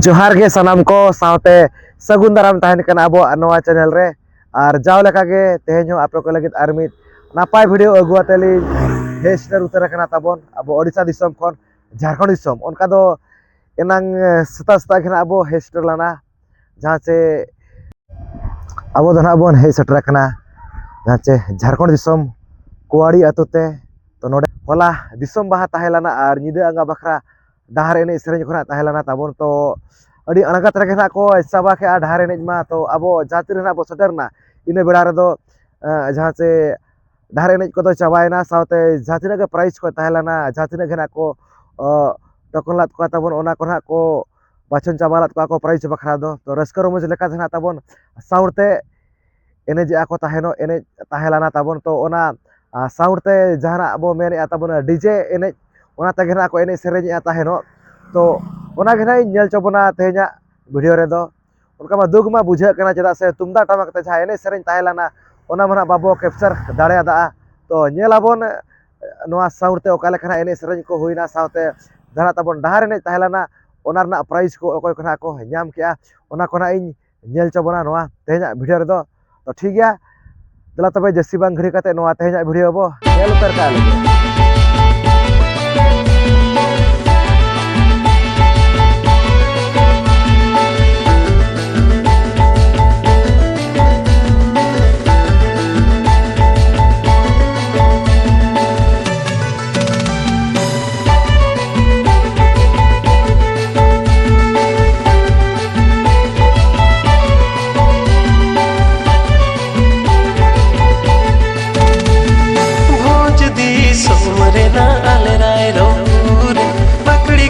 जोहार गे सनाम को सावते सगुन दाराम तहन कना अबो नवा चैनल रे और जाव लेका गे तेहेन हो आपे को लगित आर मिद नापाय वीडियो अगुआतेली हेस्टर उतर कना ताबोन अबो ओडिसा दिसम खन झारखंड दिसम उनका दो एनांग सता सता खना अबो हेस्टर लाना जहां से अबो दना बोन हे सटर कना जहां से झारखंड दिसम कुआड़ी अतुते तो नोडे होला दिसम बाहा ताहेलाना और निदा अंगा बखरा डाहार एने सेरेंज खना ताहेलाना ताबोन तो अड़ी अणगत रखे ना को साबा के डाहार एने मा तो अबो जाति रना अबो सटरना इन बेड़ा रे दो जहां से डाहार एने को तो चाबायना सावते जातिना के प्राइस को ताहेलाना जातिना के ना को टोकन लात को ताबोन ओना को ना को बाचन चाबालात को प्राइस बखरा दो तो रस्कर रोमज लेका जना ताबोन साउरते एने जे आको ताहेनो एने ताहेलाना ताबोन तो ओना साउरते जहाना अबो मेने ताबोन डीजे एने ओना तगेना को एने सेरेंज ताहेनो तो ओना गेना नेल चबोना तेहेना वीडियो रे दो उनका मा दुग मा बुझा कना चदा से तुमदा टमक ते जहा एने सेरेंज ताहेलाना ओना मना बाबो कैप्चर दाड़े दा तो नेलाबोन नोआ साउरते ओका लेखना एने सेरेंज को होइना साउते जहाना ताबोन डाहार एने ताहेलाना ओना रना प्राइस को ओकोय खना को ᱧᱟᱢ केआ ओना कोना इन नेल चबोना नोआ तेहेना वीडियो रे दो तो ठीक गया दला तबे जस्सी बांग घड़ी कते नोआ तेहेना वीडियो बो नेल उतर का लगे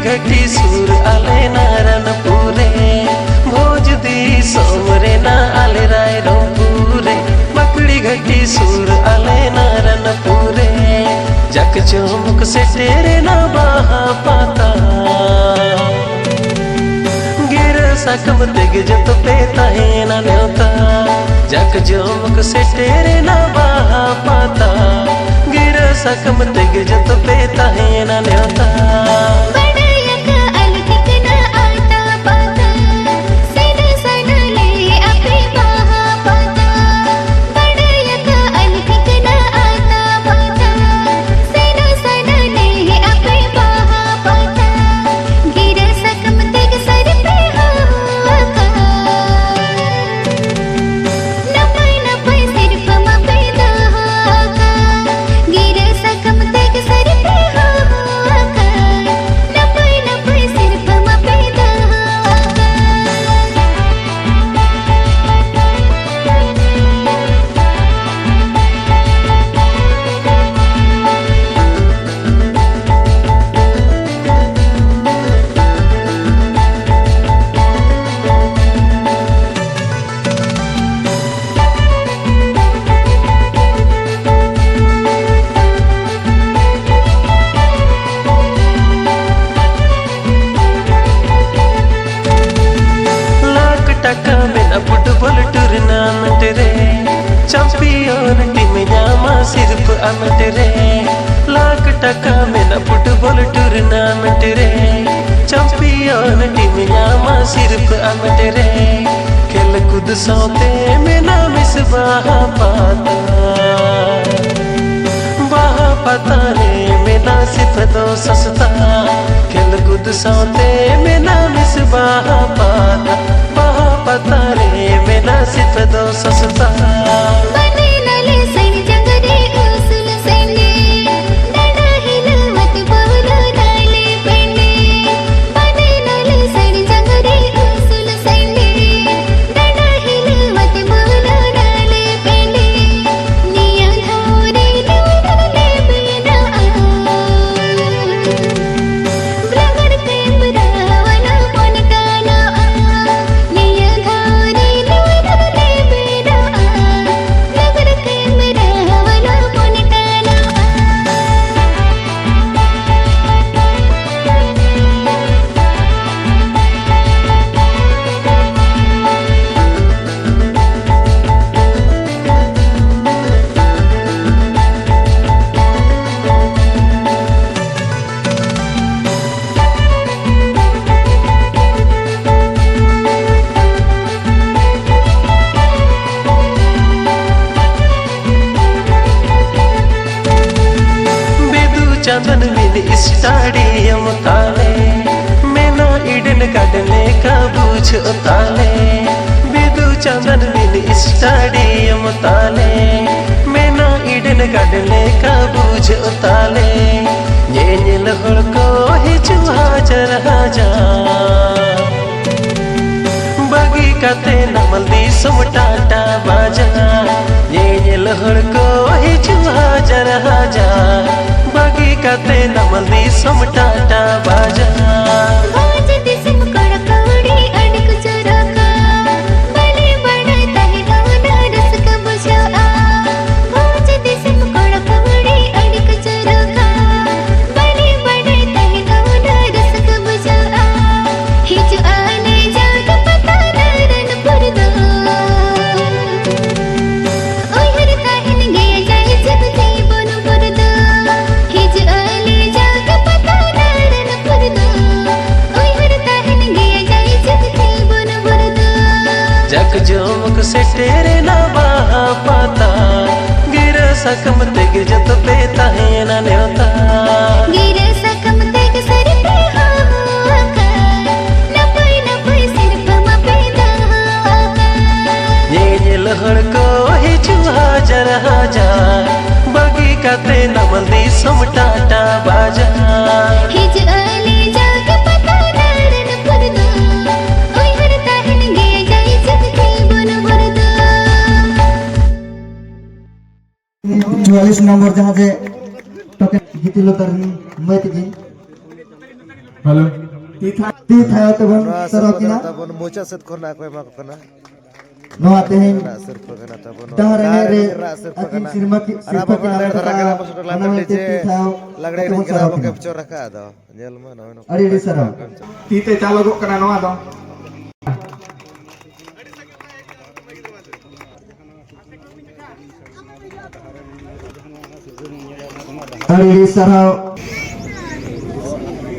घटी सूर आले नारायणपुरे भोज दी सोमरे ना आले रायरंगपुरे मकड़ी घटी सूर आले नारायणपुरे जक चौमुख से तेरे ना बाहा पाता गिर सकम तेग जत पेता है ना न्योता जक चौमुख से तेरे ना बाहा पाता गिर सकम तेग जत पेता है ना न्योता फुटबॉल टूर्नामेंट रे चैंपियन टीम जामा सिर्फ अमट रे लाख टका में फुटबॉल टूर्नामेंट रे चैंपियन टीम जामा सिर्फ अमट रे खेल कूद सौते में ना मिस बाहा पाता रे में ना सिर्फ दो सस्ता खेल कूद सौते में ना मिस बाहा पाता पता रे मेरा सिर्फ दो सस्ता बने लले सैन जंगरे उसल सैने डडा हिलवत बोलो डाले पेने बने लले सैन जंगरे उसल सैने डडा हिलवत बोलो डाले पेने निया धोरे डले बेना ब्रगर कैमरा वाला फोन काला मिनी स्टाडियम ताले मेना इडन गाडने का बुझ ताले बिदु चंदन मिनी स्टाडियम ताले मेना इडन गाडने का बुझ ताले ये नील हड़ को हिचु हाजर हजार बगी कते नमल दी सुमटाटा बाजा ये नील हड़ को हिचु हाजर हजार बगी कते नमल दी सुमटाटा बाजा आज दिसम कोड़ा कौड़ी अड़क चुराका बड़े बड़े तहे गौना रस का बुझा आज दिसम कोड़ा कौड़ी अड़क चुराका बड़े बड़े तहे गौना रस का बुझा हिच आले जाग पता नरन पुरदा ओय हर ताहन गया जाए जब थी बन पुरदा हिच आले जाग पता नरन पुरदा ओय हर ताहन गया जाए जब थी बन पुरदा जग जोमक से तेरे ना बाहा पाता गिर सकम तेग जत पेता है ना न्योता गिरे सकम तेग सर पे हाका नपई सिर पमा पैदा हाका ये नील हड़ को हिचु हाजर हजार बगी कते नमल दी सुमटाटा बाजा हिज आले जाग पता नरन पुरदा ओय हर ताहन गया जाए जब थी बन पुरदा 44 नंबर जहाँ से टोकन गीतिलो तरनी मैतगी हेलो ती था तो बन सरकिना tabon mocha set korna ko ma ko na नो आते हैं sir pagana tabon दहरने रे sir अति pagana सिरमा की araba सिरपा की pagana नाम ragana का pasok नाम la ते ती था lagde ni kira ko capture raka do nyel ma no अरे रे सर तीते चालो को कना नो आदो अरे रे सर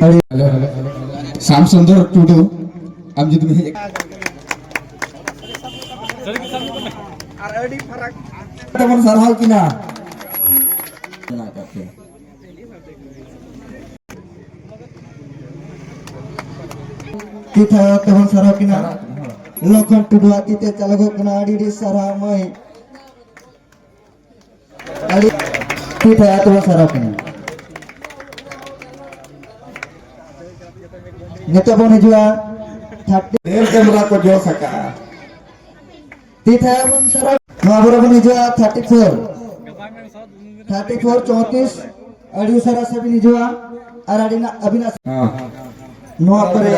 अरे श्याम सुंदर टुडू आम जुद में तेमन सरहाल किना तीता तेमन सर किना लखन टुडू तीते चालो को कना अरे रे सर मई अरे तीता तेमन सर किना नेता बन जुआ 30 देर कैमरा को जो सका तीता बन सर महाबर बन जुआ 34 34 अड़ी सर सब नि जुआ और अड़ीना अविनाश हां नो परे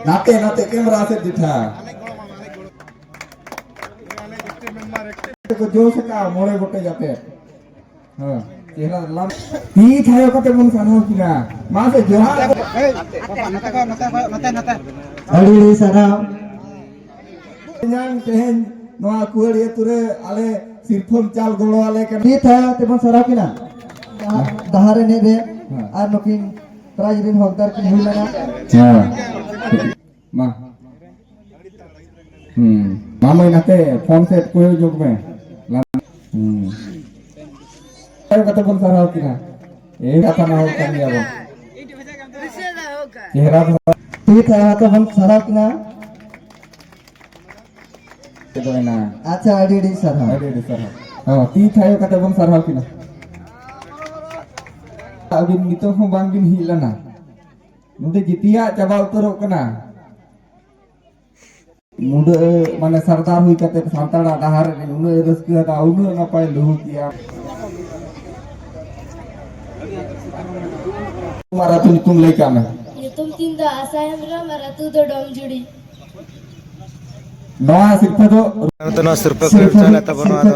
नाते नाते कैमरा से दिखा को जो सका मोड़े गोटे जाते हां चेहरा लाम ती थायो कते मन सानो किना मा से जोहा अड़ी रे sir yang tehen noa kuar ye ture ale sirphom chal golo ale kan तीता तेमन सर किना दहारे ने रे और नकिन प्राइज रिन हकदार की हुइलाना ma mama nate phone set ko jog me ayo kata pun sarau kina kata na ho kan ya bo chehra तीता तेमन सर किना to na अच्छा अड़ी रे sir ade sar ha ti thayo kata pun sarau kina abin nito ho bang bin hilana nude jitia chaba utarok kana मुडे माने सरदार हुई कते सांताड़ा दहार उन रस्के दा उन नपाय लहु किया मारा तुम ले का में तुम तीन दा आसायम रा मारा तू तो डोम जुड़ी नवा सिर्फ तो तो ना sir pagana chala tabon ado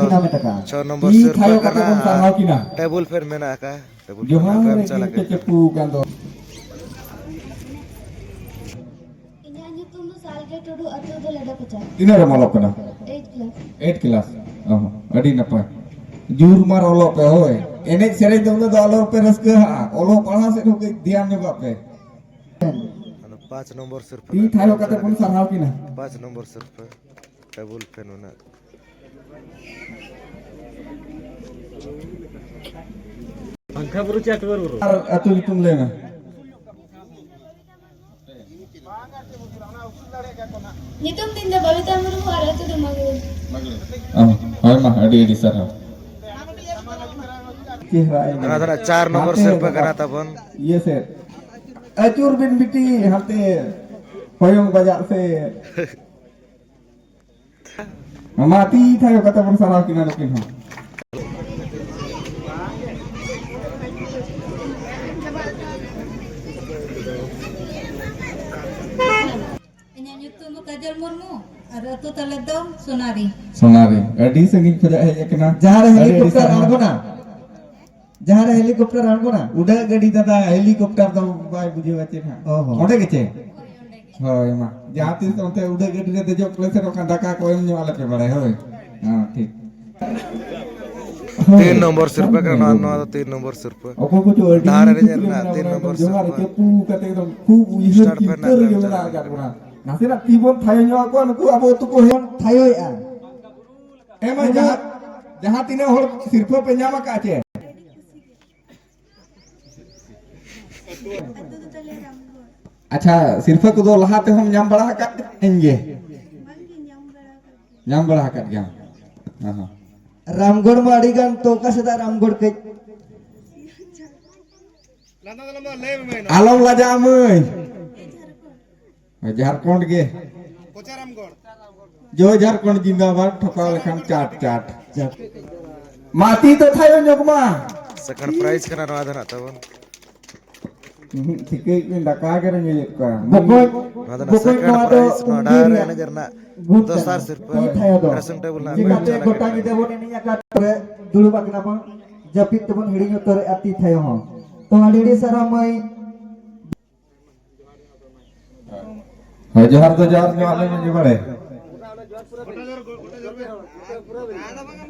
6 number sir खायो कते pagana sarau किना table fan mena ka table जो fan हां pagana chala के चपू kan do इन्या तुम तो साल के टोडू अतो तो लड़ा पचा ina re malok kana 8 8 class class adi napa jur mar olo pe hoy ene sere dum do olo pe raske ha olo पढ़ा से के ध्यान ने पे 5 number sir ती थायो कते पन sarau किना 5 number sir table fan na Ar atu nyutum le mah. Nyutum tin da Babita Murmu ar atu da Magul. Hoy mah adi sarah. Cihra ini. Karena 4 nomor serba karena tabon. Iya sir. Acur bin biti hati hoyong bajak se. Mati thayo kata pun sarah kina nukin ha. Inyong nyutum Kajal Murmu, ada tu Taledong Sonari. Sonari. Adi sengit pada hanya kena. जहाँ helicopter आगो ना जहाँ helicopter आगो ना Udah gadi tata helikopter tu baik buji baca ha. Oh. Udah kece. Hoy mah. Jati onte udah gadi te jok pleser kan daka ko em nyala pe bade hoy. Ha ठीक. 3 nomor serba karena anu 3 nomor serba. Apa ko jo adi. Dahar ini jerna 3 nomor Johar serba. ke pu kate dong ku ihir Start kiper pernah, ge start mena kat puna. Nasi nak tibon thayo nyo aku anu abo tu ko hen. थायो यार Emang jahat jahat ini hor sirpa penyama ka ace. अच्छा सिर्फ को दो लहाते हम nyam बड़ा कर देंगे nyam बड़ा कर गया हां रामगढ़ में अड़ीगन तो कसदा रामगढ़ के आलम लाजा मई झारखंड के जो झारखंड जिंदाबाद ठोका लेखान चाट चाट माती तो थायो nyokma Second prize karena ada nak tabon. ठीक है डका के रंगे का बकोय Ada बकोय second नो prize तो no dahar ini jerna. Dosar serba. थायो दो Dressing table na. जिकाते गोटा की देबो ने निया काटरे दुलु बाकना पण जपित तबन हिडियो तोरे अति थायो हो तो अडीडी सारा मई जोहार तो जोहार जो आले में बड़े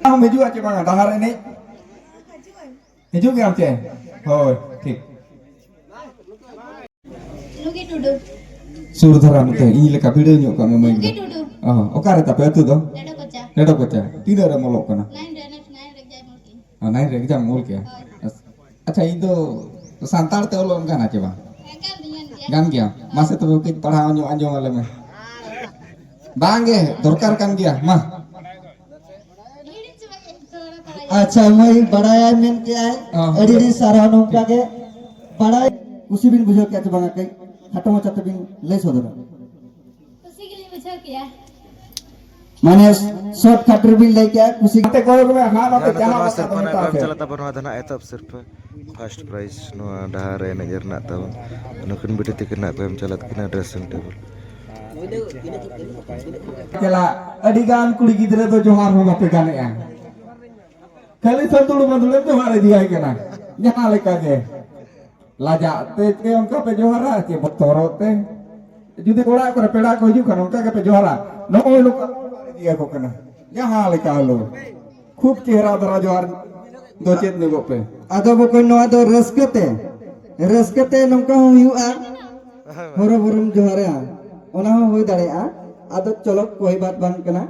हम हिजू आचे बांगा दहार ini हिजू के आचे होय ठीक Nugi tudu. Surdhara mute ini leka video nyok ka memang Nugi tudu. okare tapi itu to Leda kocha. nedo kocha tidak ada molok kana 9 renex 9 rek jai mulki. naik rek jam mul ke अच्छा itu santar te ulon kan ace bang Kan diyan dia. gan kia masa tu kita paham nyok anjong ale me bangge dorkar kan kia mah Hidin coba थोड़ा पढ़ाई. अच्छा मई बड़ाया main क्या है अडीडी सारा no का के बड़ा उसी बिन बुझो क्या बंगा के खटो मचा बिन ले सोदरा उसी के लिए पूछा क्या? माने शॉर्ट कटर बिन ले क्या खुशी te ko me ha na te Karena jaha tabon masa serba na ta pem se cala tabon ada nak etap serba. First prize no dahar ini jerna tabon. Nukin bidi kena pem cala kena dressing table. kela adigan kuli gidre to johar ho bape gane ya kali santulu bandule johar dia kena nyana leka ge laja te ke onka pe johara ke botoro te judi kola ko peda ko ju kan onka ke pe johara no lo dia ko kena nyana leka lo खूब चेहरा दरा johar do chet ne go pe आदो बको no आदो रस्कते नंका हो हुआ हरो बरम जोहरे ओना हो दाड़े आ आदो चलो कोई बात बांग कना